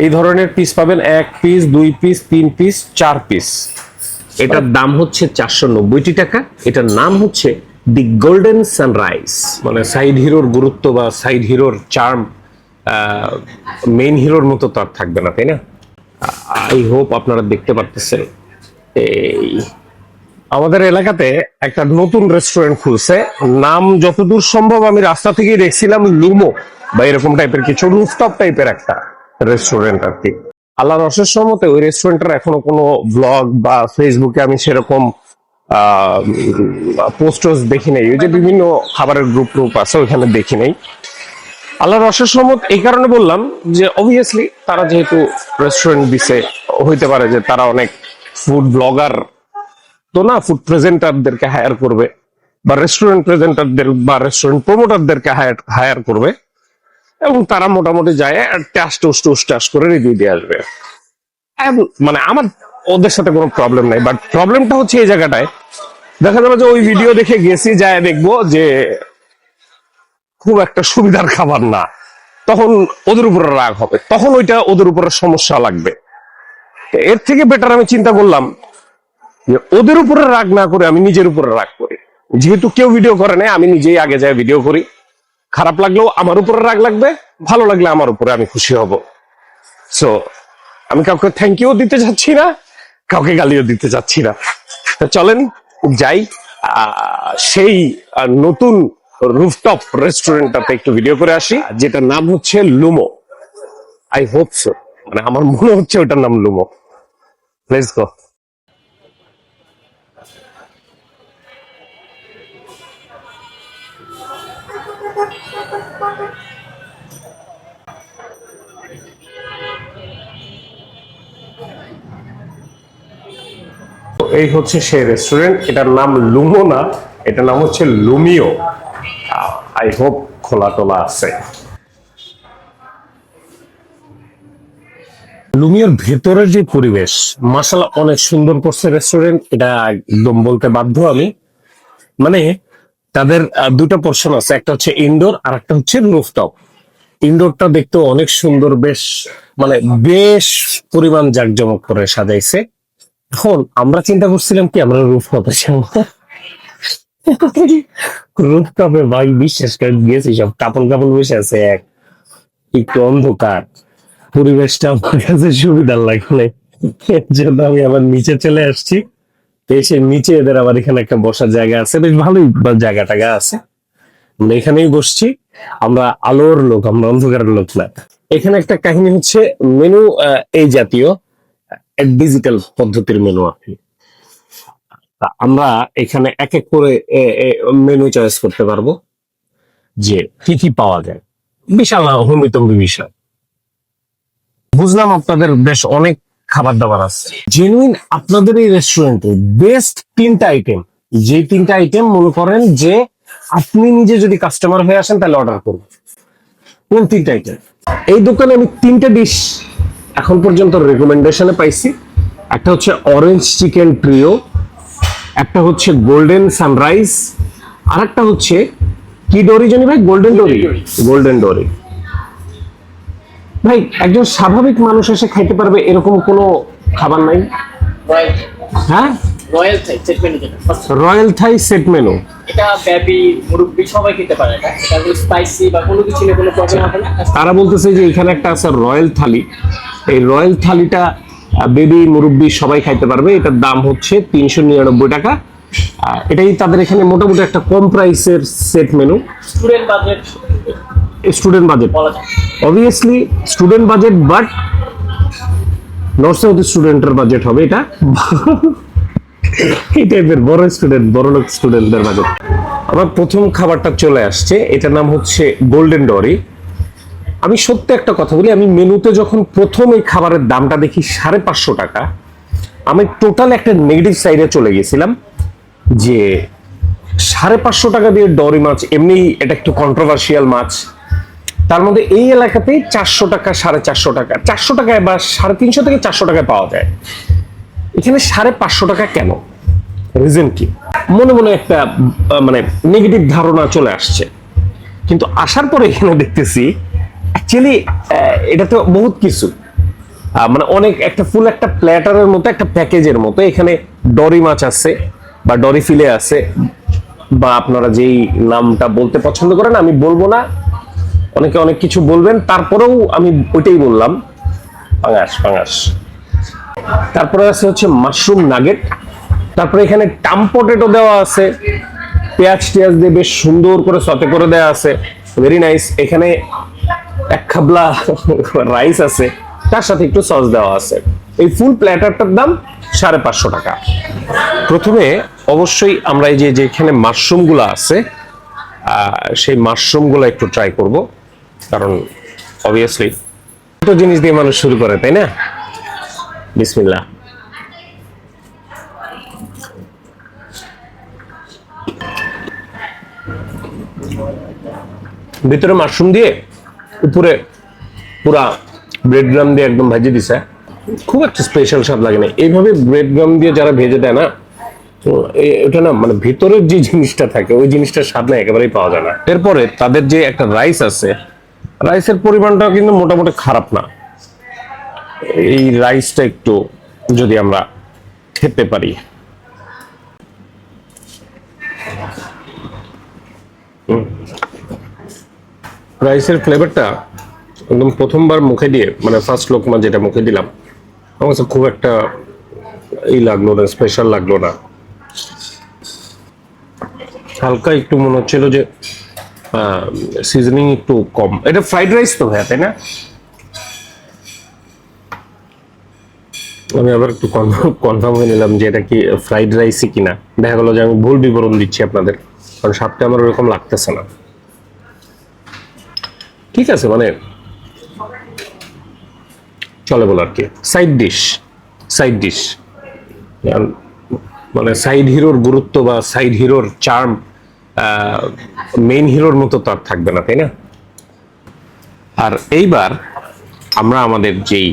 এই ধরনের পিস পাবেন 1 পিস 2 পিস 3 পিস 4 পিস। এটার দাম হচ্ছে 490 টাকা। এটার নাম হচ্ছে দি গোল্ডেন সানরাইজ। মানে সাইড হিরোর গুরুত্ব বা সাইড হিরোর চার্ম মেইন হিরোর মতো তো আর থাকবে না, তাই না? আই হোপ আপনারা দেখতে পারতেছেন। এই আমাদের এলাকাতে একটা নতুন রেস্টুরেন্ট খুলছে, নাম যতদূর সম্ভব আমি রাস্তা থেকেই দেখছিলাম লুমো বা এরকম টাইপের কিছু, রুফটপ টাইপের একটা রেস্টুরেন্ট আর কি। আল্লাহর অশেষ রহমতে ওই রেস্টুরেন্টের এখনো কোনো ব্লগ বা ফেসবুকে আমি সেরকম পোস্টার্স দেখি নাই। ওই যে বিভিন্ন খাবারের গ্রুপ ট্রুপ আছে ওইখানে দেখি নাই। আল্লাহর অশেষ রহমত এই কারণে বললাম যে অবভিয়াসলি তারা যেহেতু রেস্টুরেন্ট দিছে, হইতে পারে যে তারা অনেক ফুড ব্লগার তো না, ফুড প্রেজেন্টারদেরকে হায়ার করবে বা রেস্টুরেন্ট প্রেজেন্টারদের বা রেস্টুরেন্ট প্রমোটারদেরকে হায়ার করবে, এবং তারা মোটামুটি যায় টাস করে রিভিউ দিয়ে আসবে। মানে আমার ওদের সাথে কোনো প্রবলেম নাই, বাট প্রবলেমটা হচ্ছে এই জায়গাটায় দেখা যাবে যে ওই ভিডিও দেখে গেছি, যায় দেখবো যে খুব একটা সুবিধার খাবার না, তখন ওদের উপরে রাগ হবে, তখন ওইটা ওদের উপরে সমস্যা লাগবে। এর থেকে বেটার আমি চিন্তা করলাম যে ওদের উপরে রাগ না করে আমি নিজের উপরে রাগ করি। যেহেতু কেউ ভিডিও করে না, আমি নিজেই আগে যাই ভিডিও করি। খারাপ লাগলেও আমার উপরে রাগ লাগবে, ভালো লাগলে আমার উপরে আমি খুশি হব। সো আমি কাউকে থ্যাংক ইউ দিতে যাচ্ছি না, কাউকে গালিও দিতে যাচ্ছি না। চলেন যাই সেই নতুন রুফটপ রেস্টুরেন্টটাতে একটু ভিডিও করে আসি, যেটার নাম হচ্ছে লুমো। আই হোপ সো, মানে আমার মনে হচ্ছে ওটার নাম লুমো। Let's go. এই হচ্ছে সেই রেস্টুরেন্ট। এটার নাম লুমো না, এটার নাম হচ্ছে লুমিও। আই হোপ খোলা টোলা আছে। লুমিওর ভেতরের যে পরিবেশ মাশাআল্লাহ অনেক সুন্দর করছে রেস্টুরেন্ট, এটা একদম বলতে বাধ্য আমি। মানে তাদের দুটো পোর্শন আছে, একটা হচ্ছে ইনডোর আর একটা হচ্ছে রুফটপ। ইনডোরটা দেখতে অনেক সুন্দর, বেশ মানে বেশ পরিমাণ জাঁকজমক করে সাজাইছে। এখন আমরা চিন্তা করছিলাম কি আমরা রুফটপে যাবো, রুফটপে ভাই বিশ্বাস করে গেছি সব কাপল কাপল বসে আছে, একটু অন্ধকার পরিবেশটা আমার কাছে সুবিধার লাগলে, এর জন্য আমি আবার নিচে চলে আসছি। এসে নিচে এদের আবার এখানে একটা বসার জায়গা আছে, বেশ ভালোই জায়গা টাগা আছে, আমরা এখানেই বসছি। আমরা আলোর লোক, আমরা অন্ধকারের লোক না। এখানে একটা কাহিনী হচ্ছে মেনু এই জাতীয় ডিজিটাল পদ্ধতির মেনু আপনি, আমরা এখানে এক এক করে মেনু চয়েস করতে পারবো যে কি কি পাওয়া যায়। বিশাল হমিতম্বি বিষয়। বুঝলাম আপনাদের বেশ অনেক খাবার দাবার আছে। জেনুইন আপনাদের এই রেস্টুরেন্টে বেস্ট 3টা আইটেম, যে 3টা আইটেম মনে করেন যে আপনি নিজে যদি কাস্টমার হয়ে আসেন তাহলে অর্ডার করবেন, কোন 3টা আইটেম? এই দোকানে আমি 3টে ডিশ এখন পর্যন্ত রেকমেন্ডেশনে পাইছি। একটা হচ্ছে অরেঞ্জ চিকেন ট্রিও, একটা হচ্ছে গোল্ডেন সানরাইজ, আর একটা হচ্ছে কি ডোরি জানি ভাই, গোল্ডেন ডোরি। গোল্ডেন ডোরি ভাই একজন স্বাভাবিক মানুষ এসে খাইতে পারবে এরকম কোনো খাবার নাই? হ্যাঁ, রয়্যাল থাই সেট মেনু যেটা রয়্যাল থাই সেট মেনু, এটা বেবি মুরব্বি সবাই খেতে পারে। এটা এটা স্পাইসি বা কোনো কিছু নিয়ে কোনো প্রবলেম হবে না। তারা বলতেছে যে এখানে একটা আছে রয়্যাল থালি, এই রয়্যাল থালিটা বেবি মুরব্বি সবাই খাইতে পারবে। এটার দাম হচ্ছে 399 টাকা। এটাই তাদের এখানে মোটামুটি একটা কম প্রাইসের set menu. Student budget, student budget বলা যায় obviously student budget, but north south স্টুডেন্টের বাজেট হবে এটা, এই টাইপের বড় স্টুডেন্ট, বড় লোক স্টুডেন্টদের বাজেট। আমার প্রথম খাবারটা চলে আসছে, এটার নাম হচ্ছে গোল্ডেন ডরি। আমি সত্যি একটা কথা বলি, আমি মেনুতে যখন প্রথম এই খাবারের দামটা দেখি 550 টাকা, আমি টোটাল একটা নেগেটিভ সাইডে চলে গেছিলাম যে 550 টাকা দিয়ে ডরি মাছ, এমনি এটা একটু কন্ট্রোভার্সিয়াল মাছ, তার মধ্যে এই এলাকাতেই 400 টাকা 450 টাকা 400 টাকায় বা 350 থেকে 400 টাকায় পাওয়া যায়। এখানে 550 টাকা কেন, রিজন কি? মনে মনে একটা মানে নেগেটিভ ধারণা চলে আসছে, কিন্তু আসার পরে এখানে দেখতেছি অ্যাকচুয়ালি এটা তো বহুত কিছু। মানে অনেক একটা ফুল একটা প্ল্যাটারের মতো, একটা প্যাকেজের মতো। এখানে ডরি মাছ আছে বা ডরি ফিলে আছে, বা আপনারা যেই নামটা বলতে পছন্দ করেন, আমি বলবো না, অনেকে অনেক কিছু বলবেন, তারপরেও আমি ওইটাই বললাম, পাঙাশ পাঙাশ। তারপরে আছে হচ্ছে মাশরুম নাগেট। তারপরে এখানে টাম পটেটো দেওয়া আছে, পেঁয়াজ টিয়াজ দিয়ে বেশ সুন্দর করে সতে করে দেওয়া আছে, ভেরি নাইস। এখানে এক খাবলা রাইস আছে, তার সাথে একটু সস দেওয়া আছে। এই ফুল প্ল্যাটারটার দাম 550 টাকা। প্রথমে অবশ্যই আমরা এই যে যেখানে মাশরুম গুলো আছে, সেই মাশরুম গুলো একটু ট্রাই করব, কারণ অবভিয়াসলি ছোট জিনিস দিয়ে মানুষ শুরু করে, তাই না? বিসমিল্লাহ। ভিতরে মাশরুম দিয়ে, উপরে পুরা ব্রেড গ্রাম দিয়ে একদম ভেজে দিছে। খুব একটা স্পেশাল স্বাদ লাগে না। এইভাবে ব্রেড গ্রাম দিয়ে যারা ভেজে দেয় না, তো এটা না মানে ভিতরের যে জিনিসটা থাকে ওই জিনিসটার স্বাদ না একেবারেই পাওয়া যায় না। এরপরে তাদের যে একটা রাইস আছে, রাইসের পরিমাণটা কিন্তু মোটামুটি খারাপ না। এই রাইসটা একটু যদি আমরা খেতে পারি, রাইসের ফ্লেভারটা একদম প্রথমবার মুখে দিয়ে, মানে ফার্স্ট লোকমা যেটা মুখে দিলাম, আমার কাছে খুব একটা এই লাগলো না, স্পেশাল লাগলো না। হালকা একটু মনে হচ্ছিল যে সিজনিং একটু কম। এটা ফ্রাইড রাইস তো ভাইয়া, তাই না? আমি আবার একটু কনফার্ম হয়ে নিলাম যে এটা কি ফ্রাইড রাইসই কিনা। দেখা গেল যে আমি ভুল বিবরণ দিচ্ছি আপনাদের, কারণ স্বাদটা আমার ওরকম লাগতেছে না। ঠিক আছে, মানে চলে বলো আর কি। সাইড ডিশ, সাইড ডিশ, মানে সাইড হিরোর গুরুত্ব বা সাইড হিরোর চার্ম মেইন হিরোর মতো তো আর থাকবে না, তাই না? আর এইবার আমরা আমাদের যেই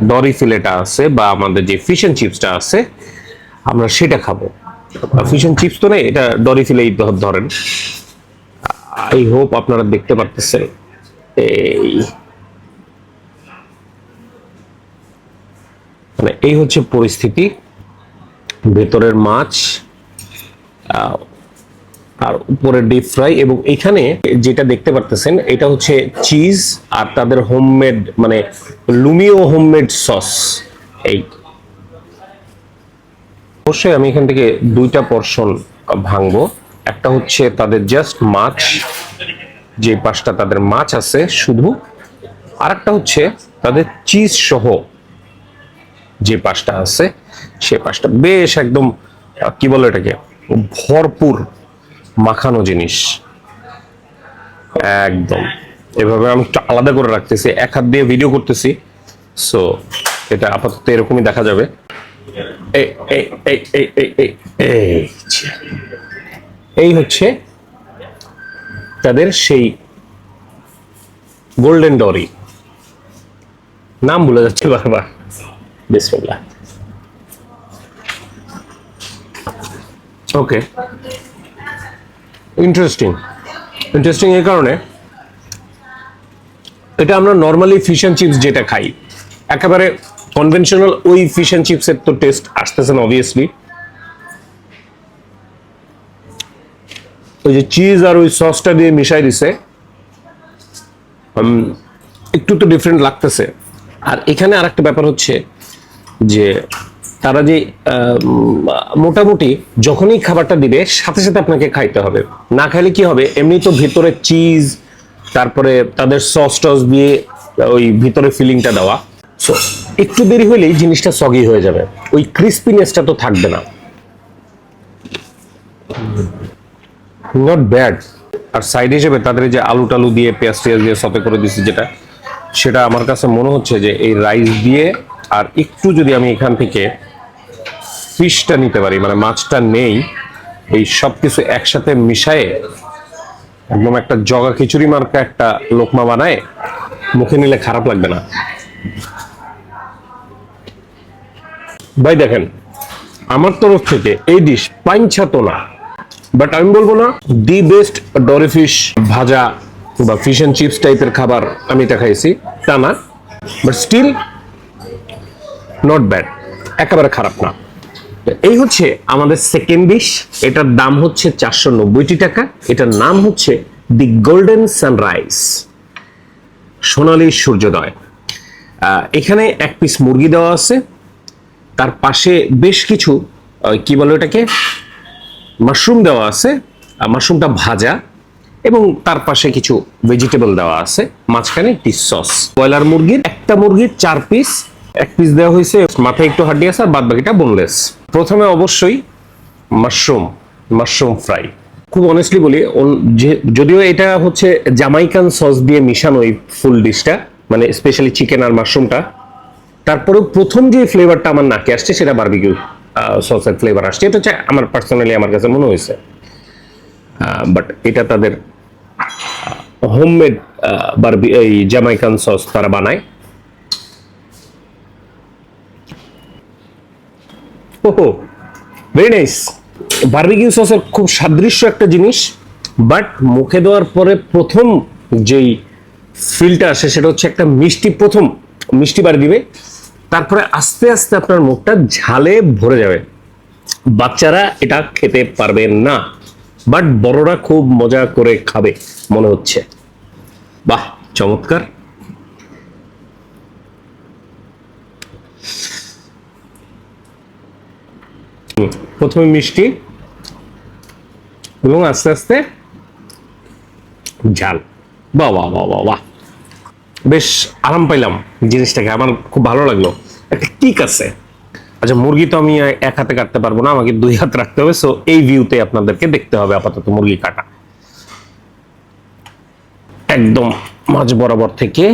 ডরি ফিলেটা আছে বা আমাদের যে ফিশ এন্ড চিপসটা আছে, আমরা সেটা খাবো। ফিশ এন্ড চিপস তো নেই, এটা ডরি ফিলেই ধরেন। আই হোপ আপনারা দেখতে পারতেছেন। এই মানে এই হচ্ছে পরিস্থিতি। ভেতরের মাছ আর উপরে ডিপ ফ্রাই, এবং এখানে যেটা দেখতে পারতেছেন এটা হচ্ছে চিজ আর তাদের হোমমেড, মানে লুমিও হোমমেড সস। এই অবশ্যই আমি এখান থেকে দুইটা পোরশন ভাঙবো। একটা হচ্ছে তাদের জাস্ট মাছ, যে পাশটা তাদের মাছ আছে শুধু, আর একটা হচ্ছে তাদের চিজ সহ যে পাশটা আছে, সে পাশটা বেশ একদম কি বলে এটাকে, ভরপুর মাখানো জিনিস একদম। এভাবে আমি একটু আলাদা করে রাখতেছি, এক হাত দিয়ে ভিডিও করতেছি, সো এটা আপাতত এরকমই দেখা যাবে। এই হচ্ছে তাদের সেই গোল্ডেন ডরি, নাম ভুলে যাচ্ছে বারবার। বিসমিল্লাহ। ওকে, ইন্টারেস্টিং। ইন্টারেস্টিং এই কারণে, এটা আমরা নর্মালি ফিশ এন্ড চিপস যেটা খাই, একেবারে কনভেনশনাল ওই ফিশ এন্ড চিপসের তো টেস্ট আসতেছে না অবভিয়াসলি। ওই যে চিজ আর ওই সসটা দিয়ে মিশাই দিছে, একটু তো ডিফারেন্ট লাগতেছে। আর এখানে আর একটা ব্যাপার হচ্ছে যে তারা যে মোটামুটি যখনই খাবারটা দিবে সাথে সাথে আপনাকে খাইতে হবে, না খাইলে কি হবে, এমনি তো ভিতরে চিজ, তারপরে তাদের সস টস দিয়ে ওই ভিতরে ফিলিংটা দেওয়া, সো একটু দেরি হলেই জিনিসটা সগি হয়ে যাবে, ওই ক্রিস্পিনেসটা তো থাকবে না। Not bad. আর সাইড হিসেবে তাদের যে আলু টালু দিয়ে পেঁয়াজ টিয়াজ দিয়ে সতে করে দিচ্ছি, যেটা সেটা আমার কাছে মনে হচ্ছে যে এই রাইস দিয়ে আর একটু যদি আমি এখান থেকে ফিশটা নিতে পারি, মানে মাছটা নেই, এই সব কিছু একসাথে মিশায়ে একদম একটা জগা খিচুড়ি মার্কা একটা লোকমা বানায় মুখে নিলে খারাপ লাগবে না ভাই। দেখেন, আমার তরফ থেকে এই ডিশ পাইনছা তো না, বাট আমি বলবো না দি বেস্ট ডরি ফিশ ভাজা বা ফিশ এন্ড চিপস টাইপের খাবার আমি এটা খাইছি তা না, বাট স্টিল নট ব্যাড, একেবারে খারাপ না। তো এই হচ্ছে আমাদের সেকেন্ড ডিশ। এটার দাম হচ্ছে 490 টাকা। এটার নাম হচ্ছে দি গোল্ডেন সানরাইজ, সোনালী সূর্যোদয়। এখানে এক পিস মুরগি দেওয়া আছে, তার পাশে বেশ কিছু কি বলে ওটাকে, মাশরুম দেওয়া আছে, মাশরুমটা ভাজা, এবং তার পাশে কিছু ভেজিটেবল দেওয়া আছে, মাঝখানে একটি সস। ব্রয়লার মুরগির, একটা মুরগির 4 পিস, এক পিস দেওয়া হয়েছে, মাথায় একটু হাড্ডি আছে আর বাদ বাকিটা বোনলেস। প্রথমে অবশ্যই মাশরুম ফ্রাই। খুব অনেস্টলি বলি, যদিও এটা হচ্ছে জামাইকান সস দিয়ে মিশানো এই ফুল ডিশটা, মানে স্পেশালি চিকেন আর মাশরুমটা, তারপরেও প্রথম যে ফ্লেভারটা আমার নাকে আসছে সেটা বারবিকিউ সসের ফ্লেভার আসছে। এটা হচ্ছে আমার পার্সোনালি আমার কাছে মনে হয়েছে, বাট এটা তাদের হোমমেড এই জামাইকান সস তারা বানায়। ওহো, ভেরি নাইস। বারবিকিউ সসের খুব সাদৃশ্য একটা জিনিস, বাট মুখে দেওয়ার পরে প্রথম যেই ফিলটা আসে সেটা হচ্ছে একটা মিষ্টি, প্রথম মিষ্টি বাড়ি দিবে, তারপরে আস্তে আস্তে আপনার মুখটা ঝালে ভরে যাবে। বাচ্চারা এটা খেতে পারবে না, বাট বড়রা খুব মজা করে খাবে মনে হচ্ছে। বাহ, চমৎকার। প্রথমে মিষ্টি এবং আস্তে আস্তে ঝাল। বাহ বাহ বাহ বাহ বাহ, বেশ আরাম পাইলাম জিনিসটাকে, আমার খুব ভালো লাগলো। একটা কিক আছে। আচ্ছা, মুরগি তো আমি এক হাতে কাটতে পারবো না, আমাকে 2 হাত রাখতে হবে, সো এই ভিউতে আপনাদেরকে দেখতে হবে আপাতত মুরগি কাটা। একদম মাঝ বরাবর থেকে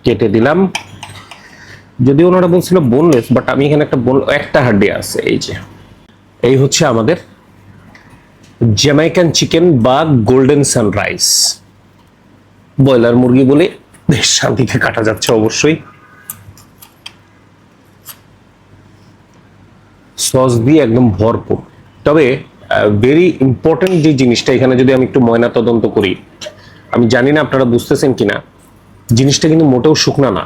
কেটে দিলাম। যদি ওনারা বলছিল বোনলেস, বাট আমি এখানে একটা হাড্ডি আছে। এই হচ্ছে আমাদের জ্যামাইকান চিকেন বা গোল্ডেন সানরাইজ। ব্রয়লার মুরগি বলে বেশ শান্তিতে কাটা যাচ্ছে অবশ্যই। সস দিয়ে একদম ভরপুর। তবে ভেরি ইম্পর্টেন্ট যে জিনিসটা এখানে, যদি আমি একটু ময়না তদন্ত করি, আমি জানি না আপনারা বুঝতেছেন কিনা, জিনিসটা কিন্তু মোটেও শুকনা না।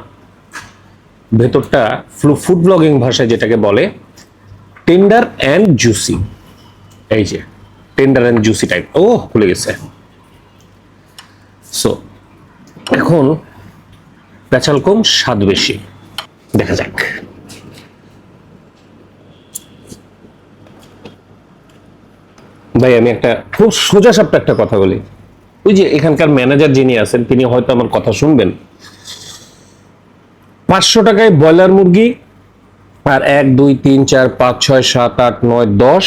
ভেতরটা ফুড ব্লগিং ভাষায় যেটাকে বলে টেন্ডার অ্যান্ড জুসি। এই যে টেন্ডার অ্যান্ড জুসি টাইপ। ও, খুলে গেছে। সো এখন পেঁচাল কম, স্বাদ বেশি। দেখা যাক। ভাই, আমি একটা খুব সোজা সাপটা একটা কথা বলি। ওই যে এখানকার ম্যানেজার যিনি আছেন, তিনি হয়তো আমার কথা শুনবেন। 500 টাকায় ব্রয়লার মুরগি, আর 1 2 3 4 5 6 7 8 9 10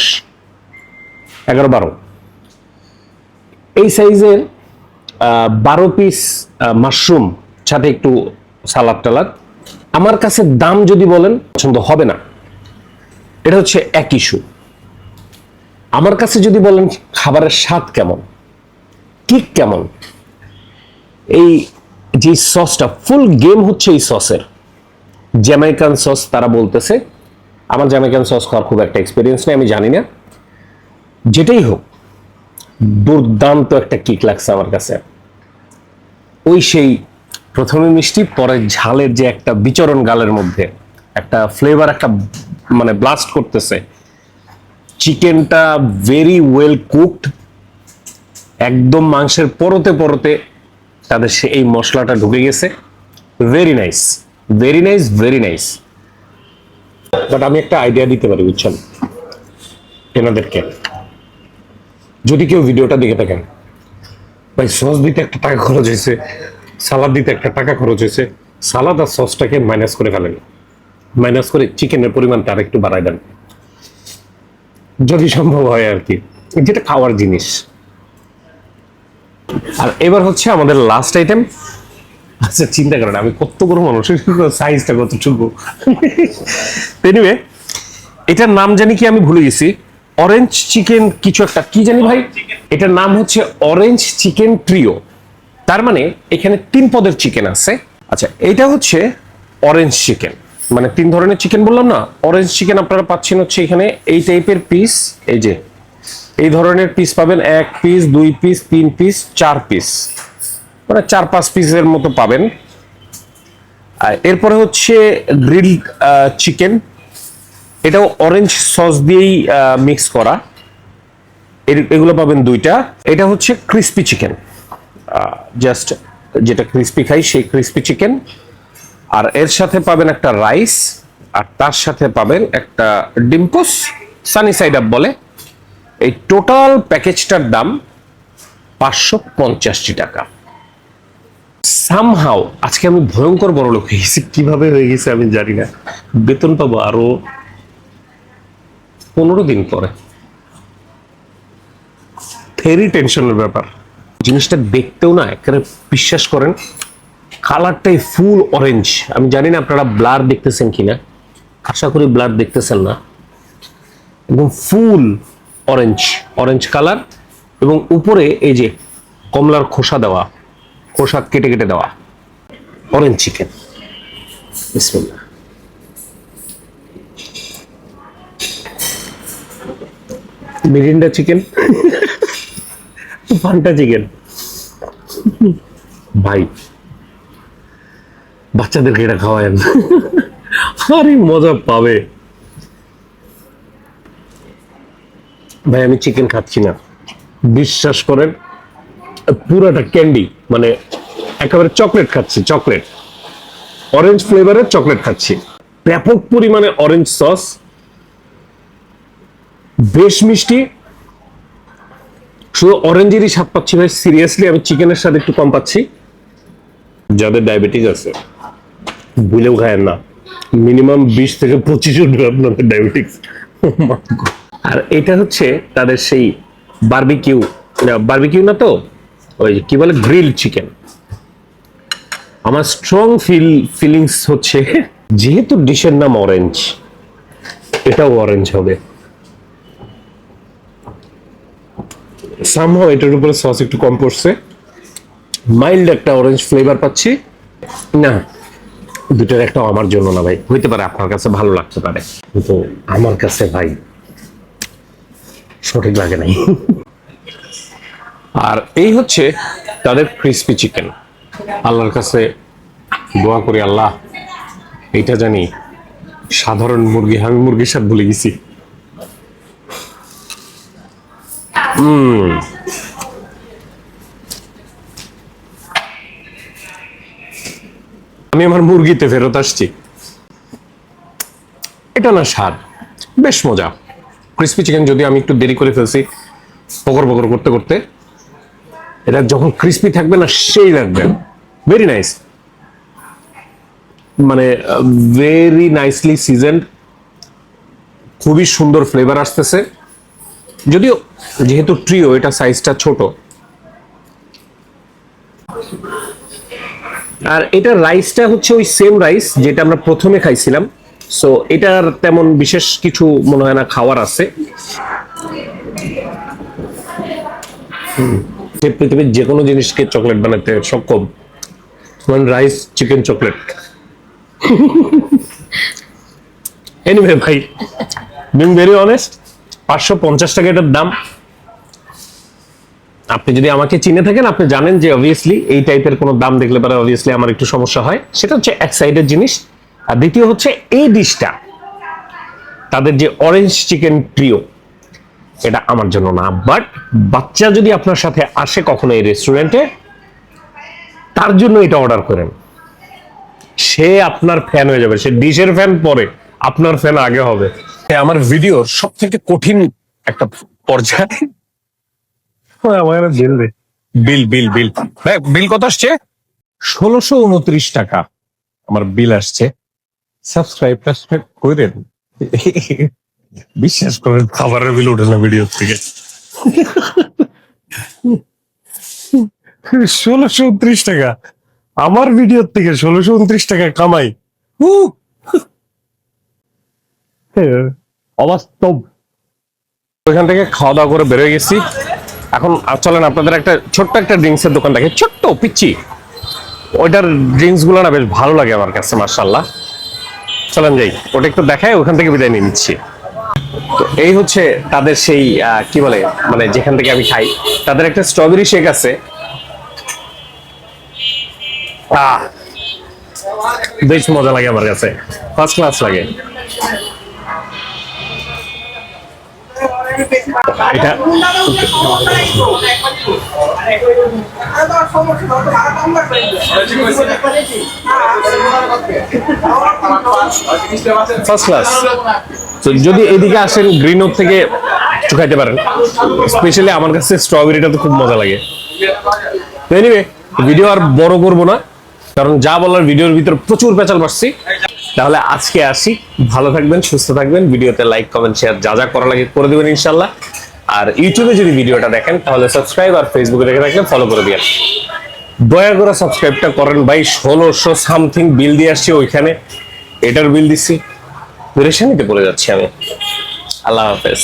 11 12 এই সাইজের 12 পিস মাশরুম, সাথে একটু সালাদ টালাদ। আমার কাছে দাম যদি বলেন পছন্দ হবে না, এটা হচ্ছে এক ইস্যু। আমার কাছে যদি বলেন খাবারের স্বাদ কেমন, কিক কেমন, এই যে সসটা, ফুল গেম হচ্ছে এই সসের। জ্যামাইকান সস তারা বলতেছে, আমার জ্যামাইকান সস খাওয়ার খুব একটা এক্সপিরিয়েন্স নেই, আমি জানি না। যেটাই হোক, দুর্দান্ত একটা কিক লাগছে আমার কাছে। ওই সেই প্রথমে মিষ্টি, পরে ঝালের যে একটা বিচরণ গালের মধ্যে, একটা ফ্লেভার, একটা মানে ব্লাস্ট করতেছে। চিকেনটা ভেরি ওয়েল কুকড, একদম মাংসের পরতে পরতে তাদের এই মশলাটা ঢুকে গেছে। Very nice, very nice, very nice. But আমি একটা আইডিয়া দিতে পারি, বুঝছেন, এনাদেরকে, যদি কেউ ভিডিওটা দেখে থাকেন, ভাই সস দিতে একটা টাকা খরচ হয়েছে, সালাদ দিতে একটা টাকা খরচ হয়েছে, সালাদ আর সসটাকে মাইনাস করে ফেলেন, মাইনাস করে চিকেনের পরিমাণটা আর একটু বাড়ায় দেন, যদি সম্ভব হয় আর কি, যেটা খাওয়ার জিনিস। আর এবার হচ্ছে আমাদের লাস্ট আইটেম। আচ্ছা, চিন্তা করেন আমি কত বড় মানুষ, সাইজটা কতটুকু। এনিওয়ে, এটার নাম জানি কি, আমি ভুলে গেছি। অরেঞ্জ চিকেন কিছু একটা, কি জানি ভাই, এটার নাম হচ্ছে অরেঞ্জ চিকেন ট্রিও। তার মানে এখানে 3 পদের চিকেন আছে। আচ্ছা, এটা হচ্ছে অরেঞ্জ চিকেন, মানে 3 ধরনের চিকেন বললাম না। অরেঞ্জ চিকেন আপনারা পাচ্ছেন হচ্ছে এখানে এই টাইপের পিস, এই যে এই ধরনের পিস পাবেন, 1 পিস 2 পিস 3 পিস 4 পিস, মানে 4-5 পিসের মতো পাবেন। আর এরপরে হচ্ছে গ্রিল চিকেন, এটাও অরেঞ্জ সস দিয়েই মিক্স করা, এগুলো পাবেন দুইটা। এটা হচ্ছে ক্রিস্পি চিকেন, জাস্ট যেটা ক্রিস্পি খাই সেই ক্রিস্পি চিকেন। আর এর সাথে পাবেন একটা রাইস, আর তার সাথে পাবেন একটা ডিম্পুস সানি সাইড আপ বলে। এই টোটাল প্যাকেজটার দাম 550 টাকা। সামহাও আজকে আমি ভয়ঙ্কর বড় লোক হয়ে গেছি, কিভাবে হয়ে গেছে আমি জানি না। বেতন পাবো আরো 15 দিন পরে, ভেরি টেনশনের ব্যাপার। জিনিসটা দেখতেও না একেবারে, বিশ্বাস করেন কালারটাই ফুল অরেঞ্জ। আমি জানি না আপনারা ব্লার দেখতেছেন কিনা, আশা করি ব্লার দেখতেছেন না। একদম ফুল অরেঞ্জ, অরেঞ্জ কালার, এবং উপরে এই যে কমলার খোসা দেওয়া, খোসা কেটে কেটে দেওয়া অরেঞ্জ চিকেন। বিসমিল্লাহ। Mirinda chicken, Fanta chicken. ভাই বাচ্চাদেরকে এটা খাওয়ায়েন, আরে মজা পাবে। ভাই আমি চিকেন খাচ্ছি না, বিশ্বাস করেন, পুরাটা ক্যান্ডি, মানে একেবারে চকলেট খাচ্ছি, চকলেট, অরেঞ্জ ফ্লেভারের চকলেট খাচ্ছি। ব্যাপক পরিমাণে অরেঞ্জ সস, বেশ মিষ্টি, শুধু অরেঞ্জেরই স্বাদ পাচ্ছি ভাই। সিরিয়াসলি আমি চিকেনের স্বাদ একটু কম পাচ্ছি। যাদের ডায়াবেটিস আছে ভুলেও খায়েন না, মিনিমাম 20 থেকে 25 উঠবে আপনাদের ডায়াবেটিস। আর এটা হচ্ছে তাদের সেই বারবিকিউ, বারবিকিউ না তো, ওই কি বলে গ্রিল চিকেন। আমার স্ট্রং ফিলিংস হচ্ছে যেহেতু ডিশের নাম অরেঞ্জ, এটাও অরেঞ্জ হবে। সামহাও এটার উপরে সস একটু কম পড়ছে, মাইল্ড একটা অরেঞ্জ ফ্লেভার পাচ্ছি না। দুটোর একটাও আমার জন্য না ভাই, হইতে পারে আপনার কাছে ভালো লাগতে পারে, কিন্তু আমার কাছে ভাই সঠিক লাগে নাই। আর এই হচ্ছে তাদের ক্রিস্পি চিকেন। আল্লাহর কাছে দোয়া করি, আল্লাহ এইটা জানি সাধারণ মুরগি, আমি মুরগির স্বাদ ভুলে গেছি। আমি আমার মুরগিতে ফেরত আসছি। এটা না স্বাদ বেশ মজা। ক্রিস্পি চিকেন যদি আমি একটু দেরি করে ফেলছি পকর পকর করতে করতে, এটা যখন ক্রিস্পি থাকবে না সেই লাগবে। ভেরি নাইস, মানে ভেরি নাইসলি সিজনড, খুবই সুন্দর ফ্লেভার আসতেছে। যদিও যেহেতু ট্রিও, এটা সাইজটা ছোট। আর এটা রাইসটা হচ্ছে ওই সেম রাইস যেটা আমরা প্রথমে খাইছিলাম, সো এটার তেমন বিশেষ কিছু মনে হয় না খাওয়ার আছে। পৃথিবীর যে কোনো জিনিসকে চকলেট বানাতে সক্ষম, মানে রাইস চিকেন চকলেট। এনিওয়ে ভাই, বিং ভেরি অনেস্ট, 550 টাকা এটার দাম। আপনি যদি আমাকে চিনে থাকেন, আপনি জানেন যে অবভিয়াসলি এই টাইপের কোনো দাম দেখলে পরে অবভিয়াসলি আমার একটু সমস্যা হয়। সেটা হচ্ছে এক সাইডের জিনিস। আর দ্বিতীয় হচ্ছে এই ডিশটা, তাদের যে অরেঞ্জ চিকেন ট্রিও, এটা আমার জন্য না। বাট বাচ্চা যদি আপনার সাথে আসে কখনো এই রেস্টুরেন্টে, তার জন্য এটা অর্ডার করেন, সে আপনার ফ্যান হয়ে যাবে। সে ডিশের ফ্যান পরে, আপনার ফ্যান আগে হবে। আমার ভিডিওর সব থেকে কঠিন একটা পর্যায়ে বিল বিল বিল বিল কত আসছে? 1629 টাকা আমার বিল আসছে। সাবস্ক্রাইব করেন, বিশ্বাস করেন খাবারের বিল ওঠে না ভিডিও থেকে। 1629 টাকা আমার ভিডিও থেকে, 1629 টাকা কামাই। অবাস্তব। ওইখান থেকে খাওয়া দাওয়া করে বেরোয় গেছি। এখন চলেন আপনাদের একটা ছোট্ট একটা ড্রিঙ্কস এর দোকান দেখে, ছোট্ট পিচ্ছি, ওইটার ড্রিঙ্কস গুলো না বেশ ভালো লাগে আমার কাছে, মাশাআল্লাহ। চলেন যাই, ওটা একটু দেখায়, ওখান থেকে বিদায় নিয়ে নিচ্ছি। তো এই হচ্ছে তাদের সেই কি বলে, মানে যেখান থেকে আমি খাই, তাদের একটা স্ট্রবেরি শেক আছে। বেশ মজা লাগে আমার কাছে, ফার্স্ট ক্লাস লাগে। এটা ফার্স্ট ক্লাস। তো যদি এদিকে আসেন গ্রিনউড থেকে চুকাইতে পারেন, স্পেশালি আমার কাছে স্ট্রবেরিটা তো খুব মজা লাগে। তো এনিওয়ে ভিডিও আর বড় করব না, কারণ যা বলার ভিডিওর ভিতর প্রচুর পেঁচাল পাচ্ছি। তাহলে আজকে আসি, ভালো থাকবেন, সুস্থ থাকবেন, ভিডিওতে লাইক কমেন্ট শেয়ার যা যা করা লাগে করে দেবেন ইনশাল্লাহ। আর ইউটিউবে যদি ভিডিওটা দেখেন তাহলে সাবস্ক্রাইব, আর ফেসবুকে দেখে থাকলে ফলো করে দিন। দয়া করে সাবস্ক্রাইবটা করেন ভাই, 1600 সামথিং বিল দিয়ে আসছি, ওইখানে এটার বিল দিচ্ছি, পেরেশানিতে পড়ে যাচ্ছি আমি। আল্লাহ হাফেজ।